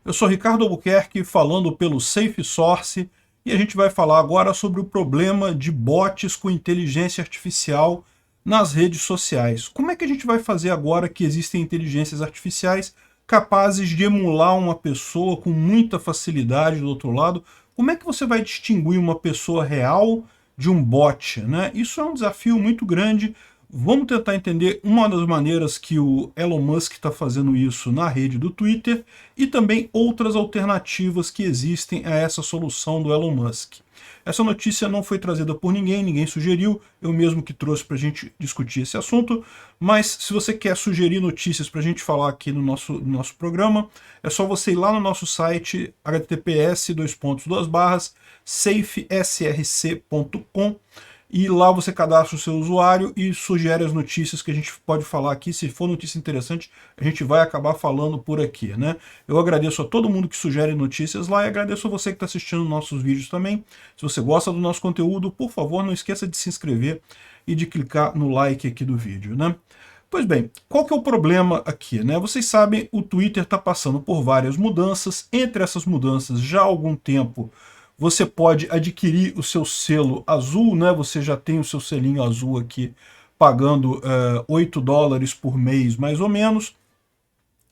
Eu sou Ricardo Albuquerque, falando pelo Safe Source, e a gente vai falar agora sobre o problema de bots com inteligência artificial nas redes sociais. Como é que a gente vai fazer agora que existem inteligências artificiais capazes de emular uma pessoa com muita facilidade do outro lado? Como é que você vai distinguir uma pessoa real de um bot, né? Isso é um desafio muito grande. Vamos tentar entender uma das maneiras que o Elon Musk está fazendo isso na rede do Twitter e também outras alternativas que existem a essa solução do Elon Musk. Essa notícia não foi trazida por ninguém, ninguém sugeriu, eu mesmo que trouxe para a gente discutir esse assunto, mas se você quer sugerir notícias para a gente falar aqui no nosso programa, é só você ir lá no nosso site https://safesrc.com e lá você cadastra o seu usuário e sugere as notícias que a gente pode falar aqui. Se for notícia interessante, a gente vai acabar falando por aqui, né? Eu agradeço a todo mundo que sugere notícias lá e agradeço a você que está assistindo nossos vídeos também. Se você gosta do nosso conteúdo, por favor, não esqueça de se inscrever e de clicar no like aqui do vídeo, né? Pois bem, qual que é o problema aqui, né? Vocês sabem, o Twitter está passando por várias mudanças. Entre essas mudanças, já há algum tempo, você pode adquirir o seu selo azul, né? Você já tem o seu selinho azul aqui, pagando $8 por mês, mais ou menos.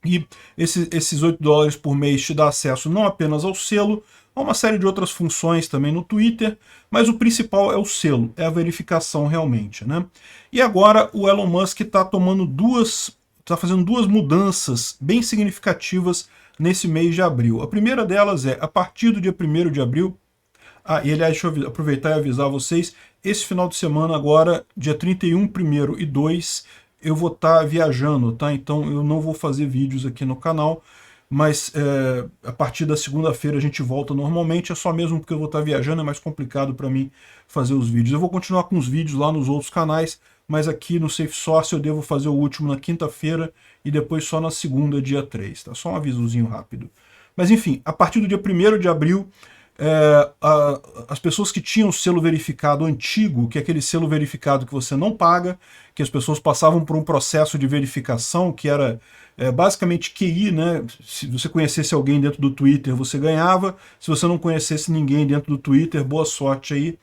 E esses $8 por mês te dá acesso não apenas ao selo, a uma série de outras funções também no Twitter, mas o principal é o selo, é a verificação realmente, né? E agora o Elon Musk está fazendo duas mudanças bem significativas nesse mês de abril. A primeira delas é, a partir do dia 1º de abril, e aliás, deixa eu aproveitar e avisar vocês, esse final de semana agora, dia 31, 1º e 2, eu vou estar viajando, tá? Então eu não vou fazer vídeos aqui no canal, mas a partir da segunda-feira a gente volta normalmente, é só mesmo porque eu vou estar viajando, é mais complicado para mim fazer os vídeos. Eu vou continuar com os vídeos lá nos outros canais, mas aqui no Safe Source eu devo fazer o último na quinta-feira e depois só na segunda, dia 3, tá? Só um avisozinho rápido. Mas enfim, a partir do dia 1º de abril, as pessoas que tinham o selo verificado antigo, que é aquele selo verificado que você não paga, que as pessoas passavam por um processo de verificação que era basicamente QI, né? Se você conhecesse alguém dentro do Twitter, você ganhava. Se você não conhecesse ninguém dentro do Twitter, boa sorte aí,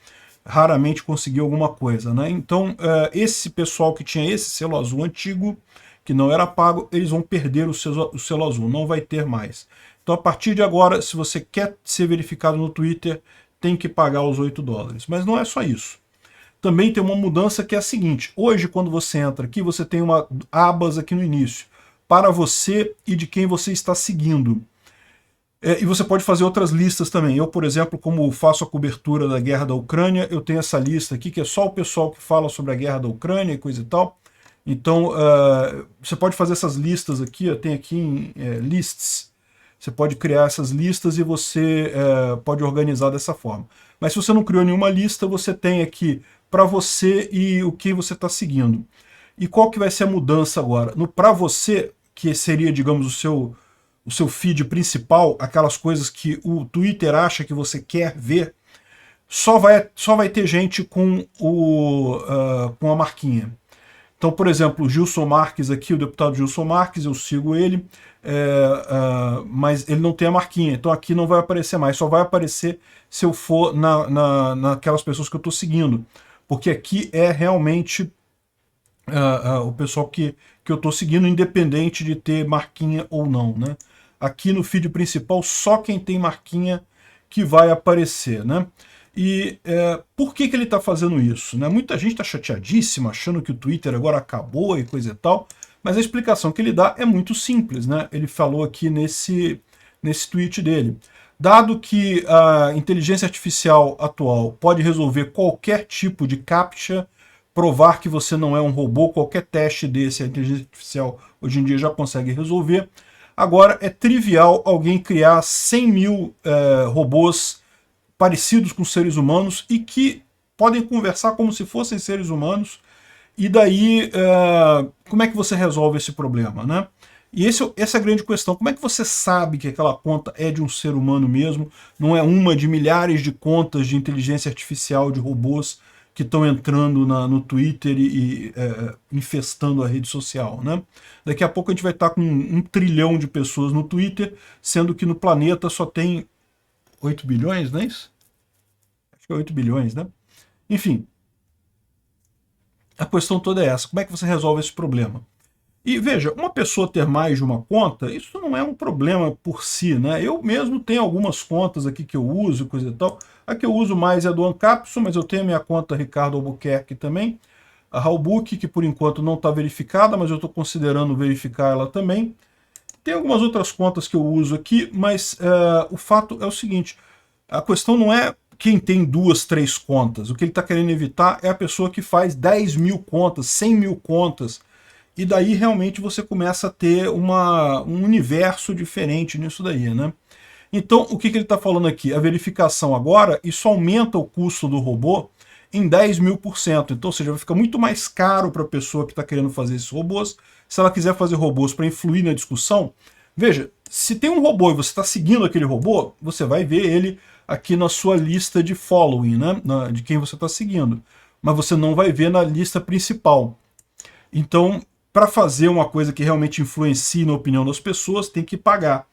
raramente conseguiu alguma coisa, né? Então, esse pessoal que tinha esse selo azul antigo, que não era pago, eles vão perder o selo azul, não vai ter mais. Então, a partir de agora, se você quer ser verificado no Twitter, tem que pagar os $8. Mas não é só isso. Também tem uma mudança que é a seguinte. Hoje, quando você entra aqui, você tem abas aqui no início, para você e de quem você está seguindo. E você pode fazer outras listas também. Eu, por exemplo, como faço a cobertura da guerra da Ucrânia, eu tenho essa lista aqui, que é só o pessoal que fala sobre a guerra da Ucrânia e coisa e tal. Então, você pode fazer essas listas aqui, tem aqui em lists. Você pode criar essas listas e você pode organizar dessa forma. Mas se você não criou nenhuma lista, você tem aqui para você e o que você está seguindo. E qual que vai ser a mudança agora? No para você, que seria, digamos, o seu feed principal, aquelas coisas que o Twitter acha que você quer ver, só vai ter gente com a marquinha. Então, por exemplo, o Gilson Marques aqui, o deputado Gilson Marques, eu sigo ele, mas ele não tem a marquinha, então aqui não vai aparecer mais, só vai aparecer se eu for naquelas pessoas que eu estou seguindo, porque aqui é realmente o pessoal que eu estou seguindo, independente de ter marquinha ou não, né? Aqui no feed principal, só quem tem marquinha que vai aparecer, né? E por que ele está fazendo isso, né? Muita gente está chateadíssima, achando que o Twitter agora acabou e coisa e tal, mas a explicação que ele dá é muito simples, né? Ele falou aqui nesse tweet dele. Dado que a inteligência artificial atual pode resolver qualquer tipo de captcha, provar que você não é um robô, qualquer teste desse a inteligência artificial hoje em dia já consegue resolver. Agora é trivial alguém criar 100 mil robôs parecidos com seres humanos e que podem conversar como se fossem seres humanos. E daí, como é que você resolve esse problema, né? E essa é a grande questão. Como é que você sabe que aquela conta é de um ser humano mesmo, não é uma de milhares de contas de inteligência artificial, de robôs que estão entrando no Twitter e infestando a rede social, né? Daqui a pouco a gente vai estar com 1 trilhão de pessoas no Twitter, sendo que no planeta só tem 8 bilhões, não é isso? Acho que é 8 bilhões, né? Enfim, a questão toda é essa. Como é que você resolve esse problema? E veja, uma pessoa ter mais de uma conta, isso não é um problema por si, né? Eu mesmo tenho algumas contas aqui que eu uso, coisa e tal. A que eu uso mais é a do Ancapsu, mas eu tenho a minha conta Ricardo Albuquerque também. A Howbook, que por enquanto não está verificada, mas eu estou considerando verificar ela também. Tem algumas outras contas que eu uso aqui, mas o fato é o seguinte, a questão não é quem tem 2, 3 contas. O que ele está querendo evitar é a pessoa que faz 10 mil contas, 100 mil contas, e daí realmente você começa a ter um universo diferente nisso daí, né? Então, o que ele está falando aqui? A verificação agora, isso aumenta o custo do robô em 10.000%. Então, ou seja, vai ficar muito mais caro para a pessoa que está querendo fazer esses robôs. Se ela quiser fazer robôs para influir na discussão, veja, se tem um robô e você está seguindo aquele robô, você vai ver ele aqui na sua lista de following, né? De quem você está seguindo. Mas você não vai ver na lista principal. Então, para fazer uma coisa que realmente influencie na opinião das pessoas, tem que pagar.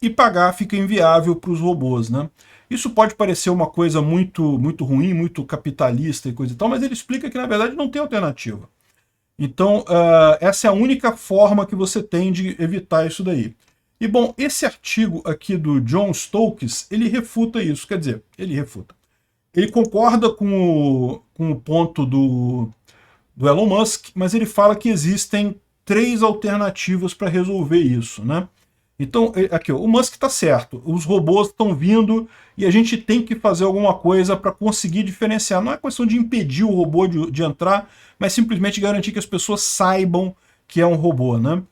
E pagar fica inviável para os robôs, né? Isso pode parecer uma coisa muito, muito ruim, muito capitalista e coisa e tal, mas ele explica que, na verdade, não tem alternativa. Então, essa é a única forma que você tem de evitar isso daí. E, bom, esse artigo aqui do John Stokes, ele refuta isso, quer dizer, ele refuta. Ele concorda com o ponto do Elon Musk, mas ele fala que existem 3 alternativas para resolver isso, né? Então, aqui, o Musk está certo, os robôs estão vindo e a gente tem que fazer alguma coisa para conseguir diferenciar. Não é questão de impedir o robô de entrar, mas simplesmente garantir que as pessoas saibam que é um robô, né?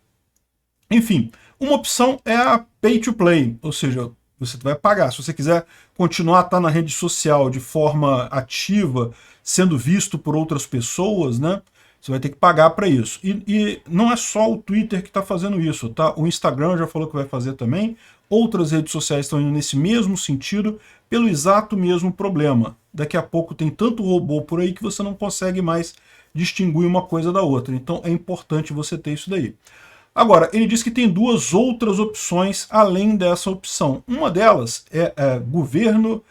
Enfim, uma opção é a pay to play, ou seja, você vai pagar. Se você quiser continuar a estar na rede social de forma ativa, sendo visto por outras pessoas, né? Você vai ter que pagar para isso. E não é só o Twitter que está fazendo isso, tá? O Instagram já falou que vai fazer também. Outras redes sociais estão indo nesse mesmo sentido, pelo exato mesmo problema. Daqui a pouco tem tanto robô por aí que você não consegue mais distinguir uma coisa da outra. Então é importante você ter isso daí. Agora, ele diz que tem 2 outras opções além dessa opção. Uma delas é governo,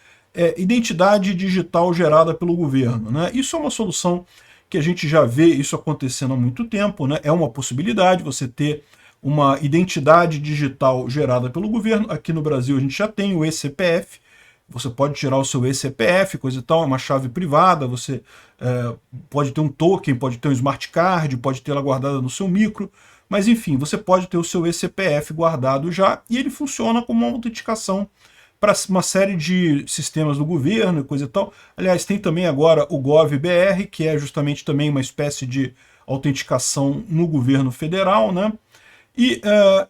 identidade digital gerada pelo governo, né? Isso é uma solução que a gente já vê isso acontecendo há muito tempo, né? É uma possibilidade você ter uma identidade digital gerada pelo governo. Aqui no Brasil a gente já tem o eCPF, você pode tirar o seu eCPF, coisa e tal, é uma chave privada, você pode ter um token, pode ter um smart card, pode ter ela guardada no seu micro, mas enfim, você pode ter o seu eCPF guardado já, e ele funciona como uma autenticação para uma série de sistemas do governo e coisa e tal. Aliás, tem também agora o GovBR, que é justamente também uma espécie de autenticação no governo federal, né? E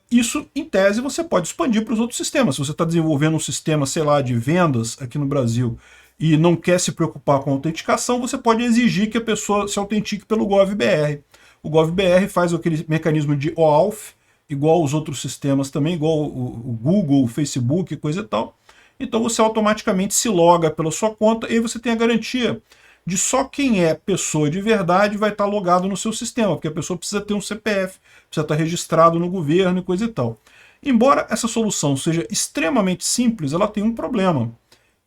isso, em tese, você pode expandir para os outros sistemas. Se você está desenvolvendo um sistema, sei lá, de vendas aqui no Brasil e não quer se preocupar com a autenticação, você pode exigir que a pessoa se autentique pelo GovBR. O GovBR faz aquele mecanismo de OAuth, igual os outros sistemas também, igual o Google, o Facebook, coisa e tal. Então você automaticamente se loga pela sua conta e aí você tem a garantia de só quem é pessoa de verdade vai estar logado no seu sistema, porque a pessoa precisa ter um CPF, precisa estar registrado no governo e coisa e tal. Embora essa solução seja extremamente simples, ela tem um problema.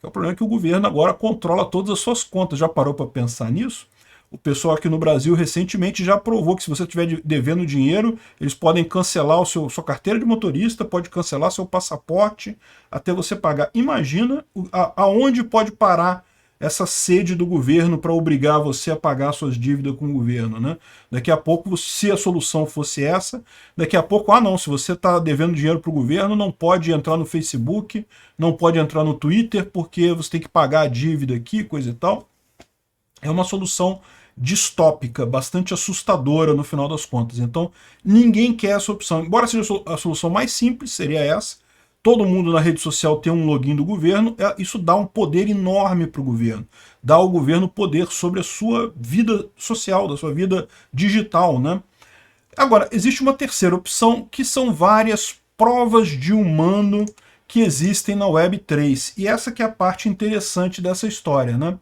Que é o problema que o governo agora controla todas as suas contas. Já parou para pensar nisso? O pessoal aqui no Brasil recentemente já provou que se você estiver devendo dinheiro, eles podem cancelar sua carteira de motorista, pode cancelar seu passaporte, até você pagar. Imagina aonde pode parar essa sede do governo para obrigar você a pagar suas dívidas com o governo, né? Daqui a pouco, se a solução fosse essa, daqui a pouco, não, se você está devendo dinheiro para o governo, não pode entrar no Facebook, não pode entrar no Twitter, porque você tem que pagar a dívida aqui, coisa e tal. É uma solução distópica, bastante assustadora no final das contas. Então, ninguém quer essa opção. Embora seja a solução mais simples, seria essa. Todo mundo na rede social tem um login do governo, isso dá um poder enorme para o governo. Dá ao governo poder sobre a sua vida social, da sua vida digital, né? Agora, existe uma terceira opção, que são várias provas de humano que existem na Web3. E essa que é a parte interessante dessa história, né?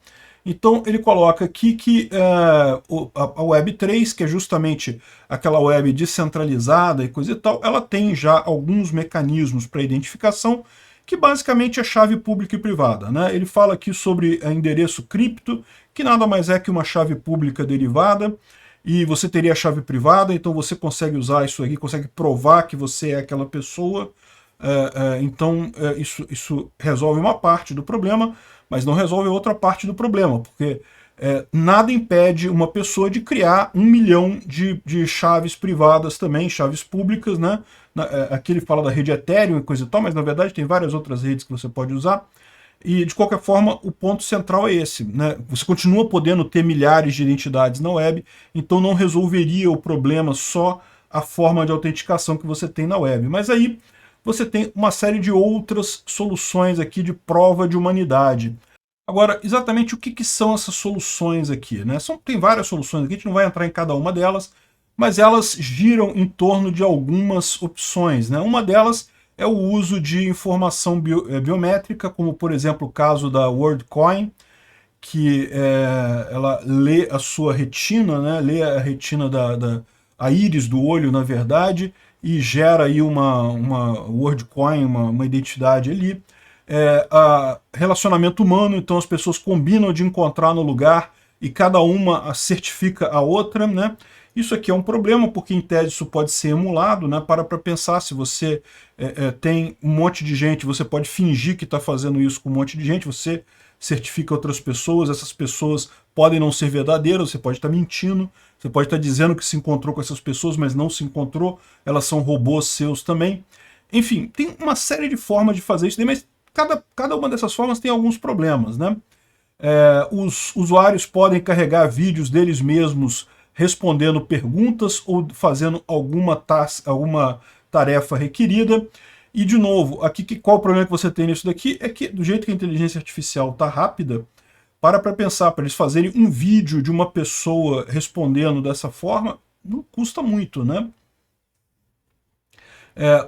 Então ele coloca aqui que a Web3, que é justamente aquela web descentralizada e coisa e tal, ela tem já alguns mecanismos para identificação, que basicamente é chave pública e privada, né? Ele fala aqui sobre endereço cripto, que nada mais é que uma chave pública derivada, e você teria a chave privada, então você consegue usar isso aqui, consegue provar que você é aquela pessoa. Então isso resolve uma parte do problema, mas não resolve outra parte do problema, porque nada impede uma pessoa de criar 1 milhão de chaves privadas também, chaves públicas, né? Aqui ele fala da rede Ethereum e coisa e tal, mas na verdade tem várias outras redes que você pode usar. E de qualquer forma, o ponto central é esse, né? Você continua podendo ter milhares de identidades na web, então não resolveria o problema só a forma de autenticação que você tem na web. Mas aí você tem uma série de outras soluções aqui de prova de humanidade. Agora, exatamente o que são essas soluções aqui, né? Tem várias soluções aqui, a gente não vai entrar em cada uma delas, mas elas giram em torno de algumas opções, né? Uma delas é o uso de informação biométrica, como por exemplo o caso da WorldCoin, que ela lê a sua retina, né? Lê a retina a íris do olho, na verdade, e gera aí uma WorldCoin, uma identidade ali. Relacionamento humano, então as pessoas combinam de encontrar no lugar e cada uma certifica a outra, né? Isso aqui é um problema, porque em tese isso pode ser emulado, né? Para pensar, se você tem um monte de gente, você pode fingir que está fazendo isso com um monte de gente, você certifica outras pessoas, essas pessoas podem não ser verdadeiras, você pode estar mentindo, você pode estar dizendo que se encontrou com essas pessoas, mas não se encontrou, elas são robôs seus também. Enfim, tem uma série de formas de fazer isso, mas cada uma dessas formas tem alguns problemas, né? Os usuários podem carregar vídeos deles mesmos respondendo perguntas ou fazendo alguma tarefa requerida. E, de novo, aqui qual o problema que você tem nisso daqui? É que, do jeito que a inteligência artificial está rápida, para pensar, para eles fazerem um vídeo de uma pessoa respondendo dessa forma, não custa muito, né?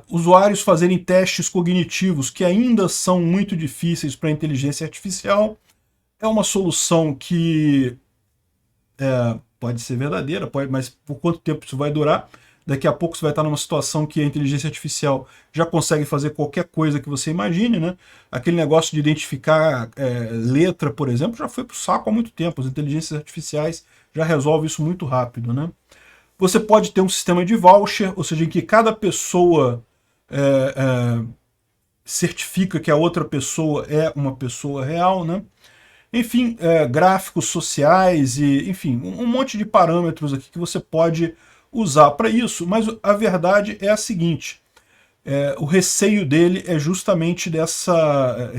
Usuários fazerem testes cognitivos que ainda são muito difíceis para a inteligência artificial, é uma solução que pode ser verdadeira, mas por quanto tempo isso vai durar? Daqui a pouco você vai estar numa situação que a inteligência artificial já consegue fazer qualquer coisa que você imagine, né? Aquele negócio de identificar letra, por exemplo, já foi para o saco há muito tempo. As inteligências artificiais já resolvem isso muito rápido, né? Você pode ter um sistema de voucher, ou seja, em que cada pessoa certifica que a outra pessoa é uma pessoa real, né? Enfim, gráficos sociais e, enfim, um monte de parâmetros aqui que você pode usar para isso, mas a verdade é a seguinte, o receio dele é justamente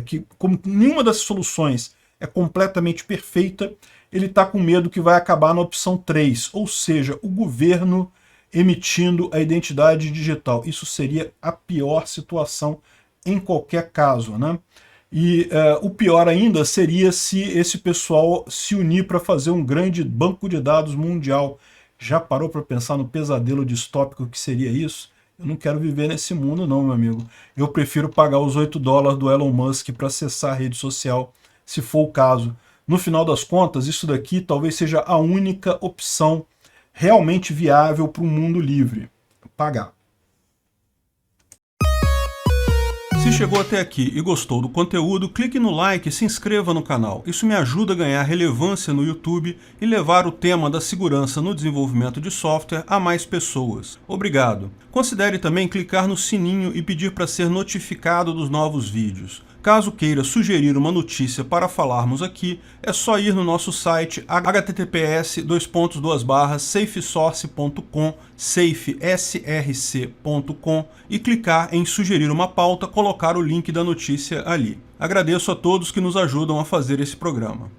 que como nenhuma das soluções é completamente perfeita, ele está com medo que vai acabar na opção 3, ou seja, o governo emitindo a identidade digital. Isso seria a pior situação em qualquer caso, né? E o pior ainda seria se esse pessoal se unir para fazer um grande banco de dados mundial. Já parou para pensar no pesadelo distópico que seria isso? Eu não quero viver nesse mundo não, meu amigo. Eu prefiro pagar os $8 do Elon Musk para acessar a rede social, se for o caso. No final das contas, isso daqui talvez seja a única opção realmente viável para um mundo livre. Pagar. Se chegou até aqui e gostou do conteúdo, clique no like e se inscreva no canal. Isso me ajuda a ganhar relevância no YouTube e levar o tema da segurança no desenvolvimento de software a mais pessoas. Obrigado. Considere também clicar no sininho e pedir para ser notificado dos novos vídeos. Caso queira sugerir uma notícia para falarmos aqui, é só ir no nosso site https://safesource.com, safesrc.com e clicar em sugerir uma pauta, colocar o link da notícia ali. Agradeço a todos que nos ajudam a fazer esse programa.